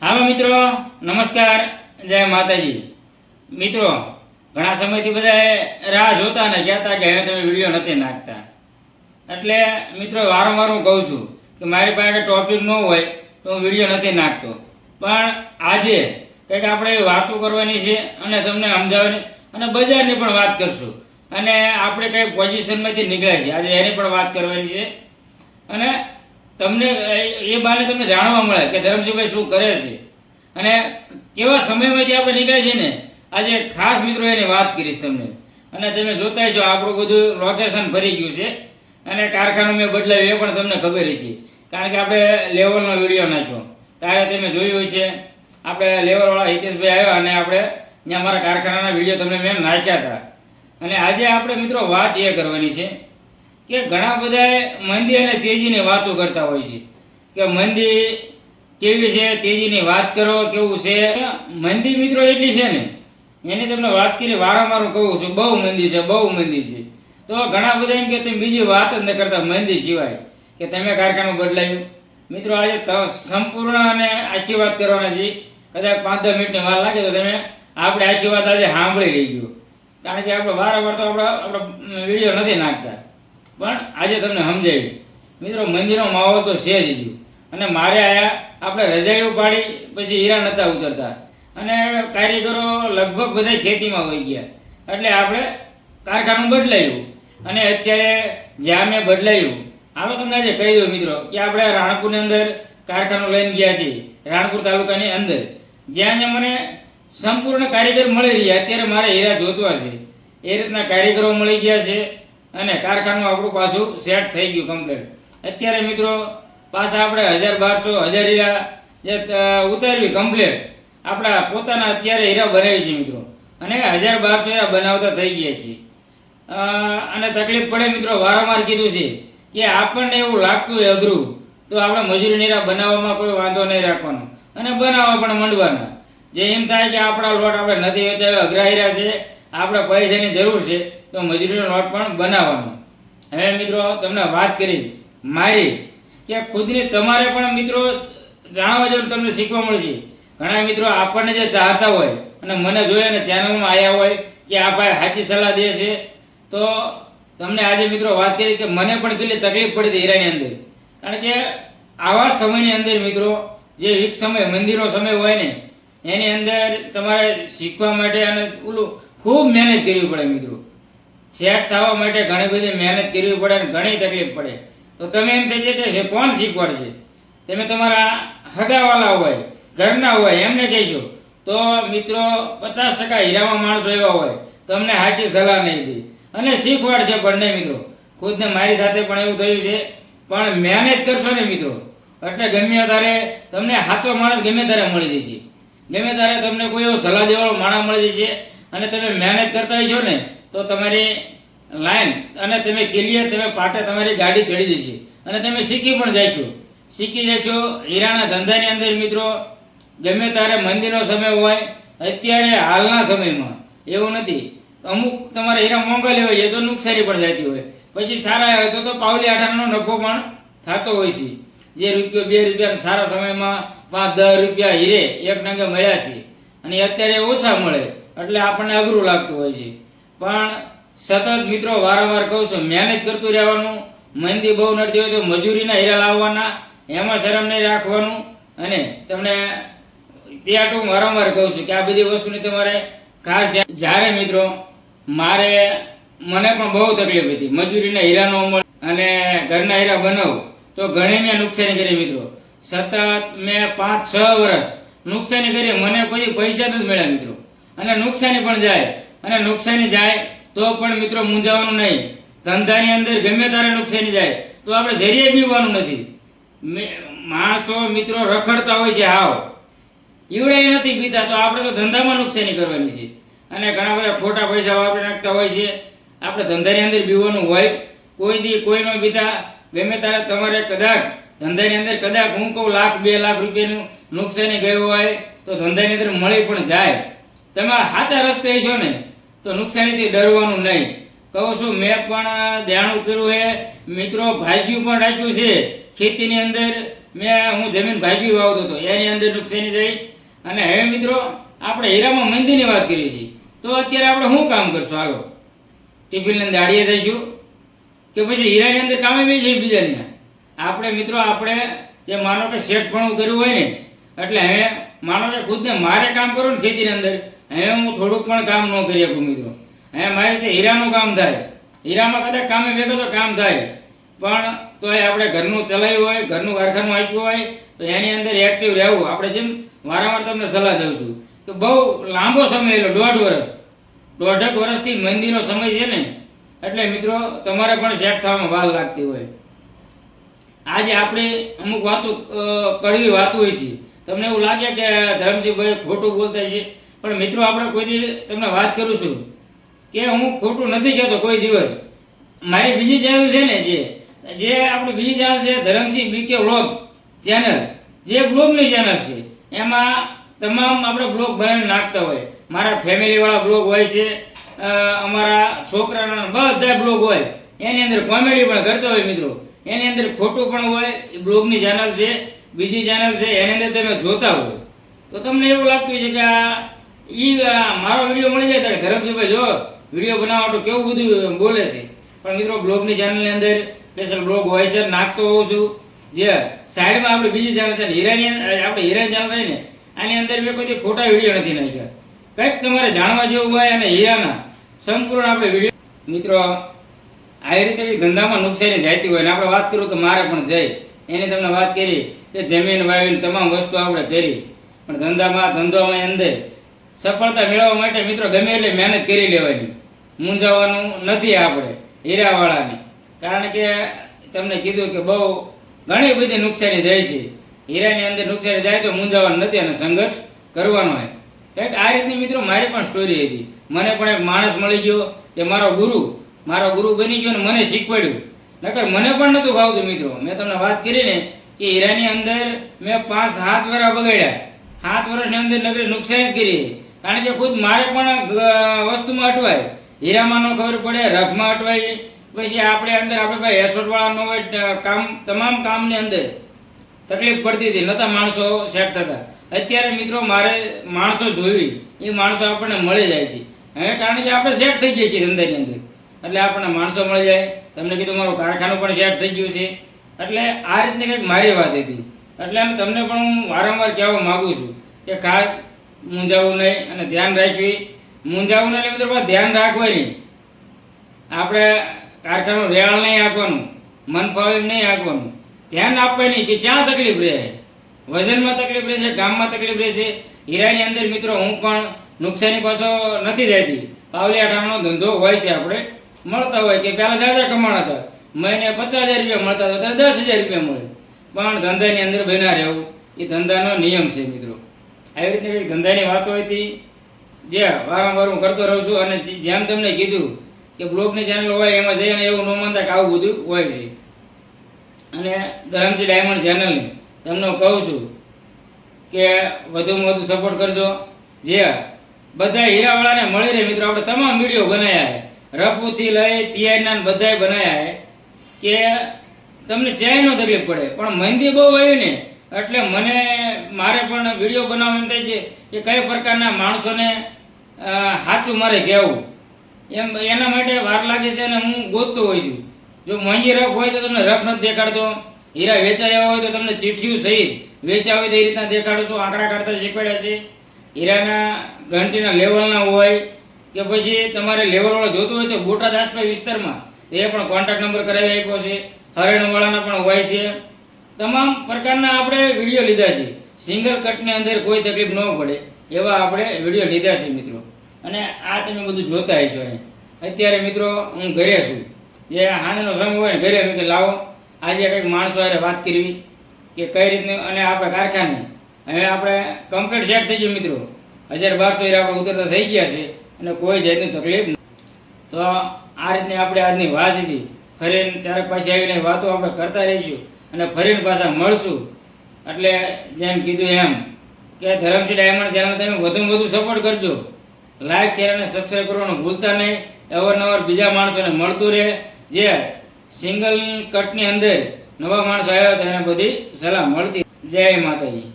હાલો મિત્રો, નમસ્કાર, જય માતાજી. મિત્રો, ઘણા સમયથી બધા રાહ જોતા ને કહેતા કે હવે તમે વિડીયો નથી નાખતા. એટલે મિત્રો વારંવાર હું કહું છું કે મારી પાસે ટોપિક ન હોય તો હું વિડીયો નથી નાખતો. પણ આજે કંઈક આપણે વાતો કરવાની છે અને તમને સમજાવવાની અને બજારની પણ વાત કરશું અને આપણે કંઈક પોઝિશનમાંથી નીકળ્યા છીએ આજે એની પણ વાત કરવાની છે. અને તમને એ બાને તમને જાણવા મળે કે ધરમસિંહભાઈ શું કરે છે અને કેવા સમયમાંથી આપણે નીકળ્યા છીએ ને આજે ખાસ મિત્રો એની વાત કરીશ તમને. અને તમે જોતા છો આપણું બધું લોકેશન ભરી ગયું છે અને કારખાનું મેં બદલાવ્યું એ પણ તમને ખબર છે, કારણ કે આપણે લેવલનો વિડીયો નાખ્યો ત્યારે તમે જોયું છે. આપણે લેવલવાળા હિતેશભાઈ આવ્યા અને આપણે ત્યાં મારા કારખાનાના વિડીયો તમને મેં નાખ્યા હતા. અને આજે આપણે મિત્રો વાત એ કરવાની છે કે ઘણા બધા મંદી અને તેજીની વાતો કરતા હોય છે કે મંદી કેવી છે, તેજીની વાત કરો કેવું છે. મંદી મિત્રો એટલી છે ને એની તમને વાત કરી વારંવાર કહું છું, બહુ મંદી છે, બહુ મંદી છે. તો ઘણા બધા એમ કે તમે બીજી વાત જ ન કરતા મંદી સિવાય કે તમે કારખાનું બદલાયું. મિત્રો આજે સંપૂર્ણ અને આખી વાત કરવાના છે. કદાચ 5-10 મિનિટની વાર લાગે તો તમે આપણે આખી વાત આજે સાંભળી રહી ગયો, કારણ કે આપણે વારંવાર તો આપણો વિડીયો નથી નાખતા. પણ આજે તમને સમજાવ્યું. મિત્રો મંદિરનો માહોલ તો છે જ ગયું અને મારે આયા આપણે રજાઈઓ પાડી પછી હીરા નહોતા ઉતરતા અને કારીગરો લગભગ બધા ખેતીમાં હોઈ ગયા. એટલે આપણે કારખાનું બદલાયું અને અત્યારે જ્યાં મેં બદલાયું આનો તમને આજે કહી દઉં મિત્રો કે આપણે રાણપુરની અંદર કારખાનું લઈને ગયા છીએ, રાણપુર તાલુકાની અંદર, જ્યાં મને સંપૂર્ણ કારીગર મળી રહ્યા. અત્યારે મારે હીરા જોતવા છે એ રીતના કારીગરો મળી ગયા છે અને કારખાનું આપણું પાછું સેટ થઈ ગયું કમ્પ્લીટ. અત્યારે મિત્રો પાછા આપણે 1000-1200 હીરા જે ઉતારવી કમ્પ્લીટ આપણા પોતાના અત્યારે હીરા બનાવી છે મિત્રો, અને 1000-1200 હીરા બનાવતા થઈ ગયા છે. અને તકલીફ પડે મિત્રો, વારંવાર કીધું છે કે આપણને એવું લાગતું હોય અઘરું તો આપણે મજૂરી હીરા બનાવવામાં કોઈ વાંધો નહીં રાખવાનો અને બનાવવા પણ માંડવાના. જે એમ થાય કે આપણા લોટ આપણે નથી વેચાવ્યા, અઘરા હીરા છે, આપણે પૈસાની જરૂર છે તો મજૂરીનો લોટ પણ બનાવવાનો. હવે મિત્રો તમને વાત કરી મારી કે ખુદની તમારે પણ મિત્રો જાણવા જરૂર તમને શીખવા મળશે. ઘણા મિત્રો આપણને જે ચાહતા હોય અને મને જોઈએ અને ચેનલમાં આવ્યા હોય કે આ ભાઈ સાચી સલાહ દે છે, તો તમને આજે મિત્રો વાત કરી કે મને પણ કેટલી તકલીફ પડી હતી હીરાની અંદર. કારણ કે આવા સમયની અંદર મિત્રો જે વીક સમય મંદિરનો સમય હોય ને એની અંદર તમારે શીખવા માટે અને ઓલું ખૂબ મહેનત કરવી પડે મિત્રો. સેટ થવા માટે ઘણી બધી મહેનત કરવી પડે અને ઘણી તકલીફ પડે. તો તમે એમ થઈ છે કે કોણ શીખવાડશે? તમે તમારા હગાવાલા હોય, ઘરના હોય એમને કહેશો તો મિત્રો 50% હીરામાં માણસો એવા હોય તમને સાચી સલાહ નહીં દે અને શીખવાડશે પણ નહીં મિત્રો. ખુદને મારી સાથે પણ એવું થયું છે. પણ મહેનત કરશો ને મિત્રો એટલે ગમે ત્યારે તમને સાચો માણસ ગમે ત્યારે મળી જશે, ગમે ત્યારે તમને કોઈ એવો સલાહ દેવાળો માણસ મળી જશે. અને તમે મહેનત કરતા હશો ને તો તમારી લાઈન અને તમે ક્લિયર તમે પાટે તમારી ગાડી ચડી જશે અને તમે શીખી પણ જશો. શીખી જશો હીરાના ધંધાની અંદર મિત્રો. ગમે ત્યારે મંદીનો સમય હોય, અત્યારે હાલના સમયમાં એવું નથી, અમુક તમારે હીરા મોંઘા લેવા જાય તો નુકસાની પણ જતી હોય, પછી સારા હોય તો પાવલી આઠાનો નફો પણ થતો હોય છે. જે ₹1-2 સારા સમયમાં 5-10 રૂપિયા હીરે એક નંગે મળ્યા છે અને અત્યારે ઓછા મળે એટલે આપણને અઘરું લાગતું હોય છે. પણ સતત મિત્રો વારંવાર કહું છું મહેનત કરતું રહેવાનું. મંદી બહુ નડતી હોય તો મજૂરીના હીરા લાવવાના, એમાં શરમ નહીં રાખવાનું. અને તમને ત્યાં હું વારંવાર કહું છું કે આ બધી વસ્તુની તમારે ખાસ ધ્યાન. જ્યારે મિત્રો મને પણ બહુ તકલીફ હતી, મજૂરીના હીરા ન મળે અને ઘરના હીરા બનાવું તો ઘણી મેં નુકસાની કરી મિત્રો. સતત મેં 5-6 વર્ષ નુકસાની કરી, મને કોઈ પૈસા નથી મળ્યા મિત્રો. અને નુકસાની પણ જાય અને નુકસાની જાય તો પણ મિત્રો મૂંઝાવાનું નહીં. ધંધાની અંદર ગમે ત્યારે નુકસાની જાય તો આપણે જરીએ બીવાનું નથી. માણસો મિત્રો રખડતા હોય છે, હાવ ઈવડે નથી બીતા, તો આપણે તો ધંધામાં નુકસાની કરવાની છે. અને ઘણા બધા ખોટા પૈસા વાપરી નાખતા હોય છે. આપણે ધંધાની અંદર બીવાનું હોય, કોઈ દી કોઈનો બીતા. ગમે ત્યારે તમારે કદાચ ધંધાની અંદર કદાચ હું કહું ₹1-2 લાખ રૂપિયાનું નુકસાની ગયું હોય તો ધંધાની અંદર મળી પણ જાય. તમારા સાચા રસ્તે હશો ને તો નુકસાનીથી ડરવાનું નહીં. કહું છું મેં પણ ધ્યાન કર્યું છે મિત્રો, ભાગ્યું પણ રાખ્યું છે ખેતીની અંદર હું જમીન ભાગી વાવતો હતો એની અંદર નુકસાની થઈ. અને હવે મિત્રો આપણે હીરામાં મંદીની વાત કરી છે, તો અત્યારે આપણે શું કામ કરશું? હાલો ટિફિનની અંદર દાડીએ જઈશું કે પછી હીરાની અંદર કામે બી છે બીજાને? આપણે મિત્રો આપણે જે માનો કે શેઠપણું કર્યું હોય ને, એટલે હવે માનો કે ખુદને મારે કામ કરવું ને ખેતીની અંદર, હવે હું થોડુંક પણ કામ ન કરી શકું મિત્રો. હવે મારી રીતે હીરાનું કામ થાય, હીરામાં કદાચ કામે બેઠો તો કામ થાય, પણ તોય આપણે ઘરનું ચલાવ્યું હોય, ઘરનું કારખાનું આપ્યું હોય તો એની અંદર એક્ટિવ રહેવું. આપણે જેમ વારંવાર તમને સલાહ દઉં છું કે બહુ લાંબો સમય એટલે 1.5 વર્ષ, 1.5 વર્ષથી મંદીનો સમય છે ને, એટલે મિત્રો તમારે પણ સેટ થવામાં વાર લાગતી હોય. આજે આપણે અમુક વાતો કડવી વાતો હોય છે, તમને એવું લાગે કે ધરમસિંહભાઈ ખોટું બોલતા છે, પણ મિત્રો આપણે કોઈથી તમને વાત કરું છું કે હું ખોટું નથી કહેતો કોઈ દિવસ. મારી બીજી ચેનલ છે ને, જે આપણી બીજી ચેનલ છે ધરમસિંહ બીકે વ્લોગ ચેનલ, જે બ્લોગની ચેનલ છે, એમાં તમામ આપણે બ્લોગ બનાવીને નાખતા હોય. મારા ફેમિલીવાળા બ્લોગ હોય છે, અમારા છોકરાના બધા બ્લોગ હોય, એની અંદર કોમેડી પણ કરતા હોય મિત્રો, એની અંદર ખોટું પણ હોય. એ બ્લોગની ચેનલ છે, બીજી ચેનલ છે, એની અંદર તમે જોતા હોય તો તમને એવું લાગતું છે કે મારો વિડીયો મળી જાય તો ધરમસિંહભાઈ જો વિડીયો બનાવવા તો કેવું બધું બોલે છે. પણ મિત્રો બ્લોગની ચેનલની અંદર સ્પેશિયલ બ્લોગ હોય છે, નાખતો હોઉં છું. જે સાઈડમાં આપણે બીજી ચેનલ છે હીરાની, આપણે હીરા ચેનલ રહી ને, આની અંદર મેં કોઈ ખોટા વિડીયો નથી નાખ્યા. કંઈક તમારે જાણવા જેવું હોય અને હીરાના સંપૂર્ણ આપણે વિડીયો. મિત્રો આવી રીતે ધંધામાં નુકસાની જતી હોય ને આપણે વાત કરું કે મારે પણ જાય, એની તમને વાત કરી કે જમીન વાવીને તમામ વસ્તુ આપણે કરી, પણ ધંધામાં અંદર સફળતા મેળવવા માટે મિત્રો ગમે એટલે મહેનત કરી લેવાની, મૂંઝાવાનું નથી આપણે હીરાવાળાને. કારણ કે તમને કીધું કે બહુ ઘણી બધી નુકસાની જાય છે. હીરાની અંદર નુકસાની જાય તો મૂંઝાવાનું નથી અને સંઘર્ષ કરવાનો હોય. કંઈક આ રીતની મિત્રો મારી પણ સ્ટોરી હતી. મને પણ એક માણસ મળી ગયો જે મારો ગુરુ બની ગયો ને મને શીખવાડ્યું. નકર મને પણ નહોતું ભાવતું મિત્રો. મેં તમને વાત કરી ને કે હીરાની અંદર મેં 5-7 વર્ષ બગાડ્યા. 7 વર્ષની અંદર નકરી નુકસાની જ કરી. કારણ કે ખુદ મારે પણ વસ્તુમાં અટવાય, હીરામાં ન ખબર પડે, રફમાં અટવાય. પછી આપણે ભાઈ એસોટવાળા ન હોય, તમામ કામની અંદર તકલીફ પડતી હતી, નતા માણસો સેટ થતા. અત્યારે મિત્રો મારે માણસો જોવી, એ માણસો આપણને મળી જાય છે હવે, કારણ કે આપણે સેટ થઈ જઈએ છીએ ધંધાની અંદર, એટલે આપણને માણસો મળી જાય. તમને કીધું મારું કારખાનું પણ સેટ થઈ ગયું છે. એટલે આ રીતની કંઈક મારી વાત હતી. એટલે તમને પણ હું વારંવાર કહેવા માગું છું કે ખાસ મૂંઝાવું નહીં અને ધ્યાન રાખવી. મૂંઝાવું નહીં એટલે મિત્રો ધ્યાન રાખવાની. આપણે કારખાનું રેવાળ નહીં આપવાનું, મન ફાવે નહીં આપવાનું, ધ્યાન આપવાની કે ક્યાં તકલીફ રહે, વજનમાં તકલીફ રહેશે, ગામમાં તકલીફ રહેશે. હીરાની અંદર મિત્રો હું પણ નુકસાની પાછો નથી જતી. પાવલી આઠાનો ધંધો હોય છે, આપણે મળતા હોય કે પહેલાં જાજા કમાણા હતા, મહિને 50,000 રૂપિયા મળતા હતા, 10,000 રૂપિયા મળે. પણ ધંધાની અંદર બના રહેવું એ ધંધાનો નિયમ છે મિત્રો. આવી રીતની ધંધાની વાતો હતી જે વારંવાર હું કરતો રહું છું. અને જેમ તમને કીધું કે બ્લોગની ચેનલ હોય એમાં જઈને એવું ન માનતા કે આવું બધું હોય છે. અને ધરમસિંહ ડાયમંડ ચેનલને તમને કહું છું કે વધુમાં વધુ સપોર્ટ કરજો. જે બધા હીરાવાળાને મળી રહે મિત્રો, આપણે તમામ વિડીયો બનાવ્યા છે, રફુથી લઈ તિયારના બધાય બનાવ્યા છે કે તમને ચાયનો તકલીફ પડે. પણ મંદી બહુ આવી ને એટલે મારે પણ વિડીયો બનાવવા એમ થાય છે કે કઈ પ્રકારના માણસોને સાચું મારે કહેવું, એમ એના માટે વાર લાગે છે અને હું ગોતતો હોઉં છું. જો મોંઘી રફ હોય તો તમને રફ નથી દેખાડતો, હીરા વેચાયા હોય તો તમને ચીઠિયું સહિત વેચ્યા હોય તો એ રીતના દેખાડું છું. આંકડા કાઢતા શીખવાડ્યા છે. હીરાના ઘંટીના લેવલના હોય કે પછી તમારે લેવલવાળો જોતું હોય તો બોટાદ આસપાસ વિસ્તારમાં એ પણ કોન્ટેક્ટ નંબર કરાવી આપ્યો છે. હરિયાણાવાળાના પણ હોય છે. તમામ પ્રકારના આપણે વિડીયો લીધા છે. સિંગલ કટની અંદર કોઈ તકલીફ ન પડે એવા આપણે વિડીયો લીધા છે મિત્રો. અને આ તમે બધું જોતા હશો. અત્યારે મિત્રો હું ઘરે છું, જે હાંજનો સમય હોય ને ઘરે મેં કે લાવો આજે કંઈક માણસો હારે વાત કરવી કે કઈ રીતનું. અને આપણે કારખાને હવે આપણે કમ્પ્લીટ સેટ થઈ ગયું મિત્રો. 1,200 હીરા આપણે ઉતરતા થઈ ગયા છે અને કોઈ જાતની તકલીફ નથી. તો આ રીતની આપણે આજની વાત હતી. ફરીને ત્યારે પાછી આવીને વાતો આપણે કરતા રહીશું અને ફરીને પાછા મળશું. એટલે જેમ કીધું એમ કે ધરમસિંહ ડાયમંડ ચેનલ તમે વધુમાં વધુ સપોર્ટ કરજો. લાઈક, શેર અને સબસ્ક્રાઈબ કરવાનું ભૂલતા નહીં. અવારનવાર બીજા માણસોને મળતું રહે. જે સિંગલ કટની અંદર નવા માણસો આવ્યા તો એને બધી સલાહ મળતી. જય માતાજી.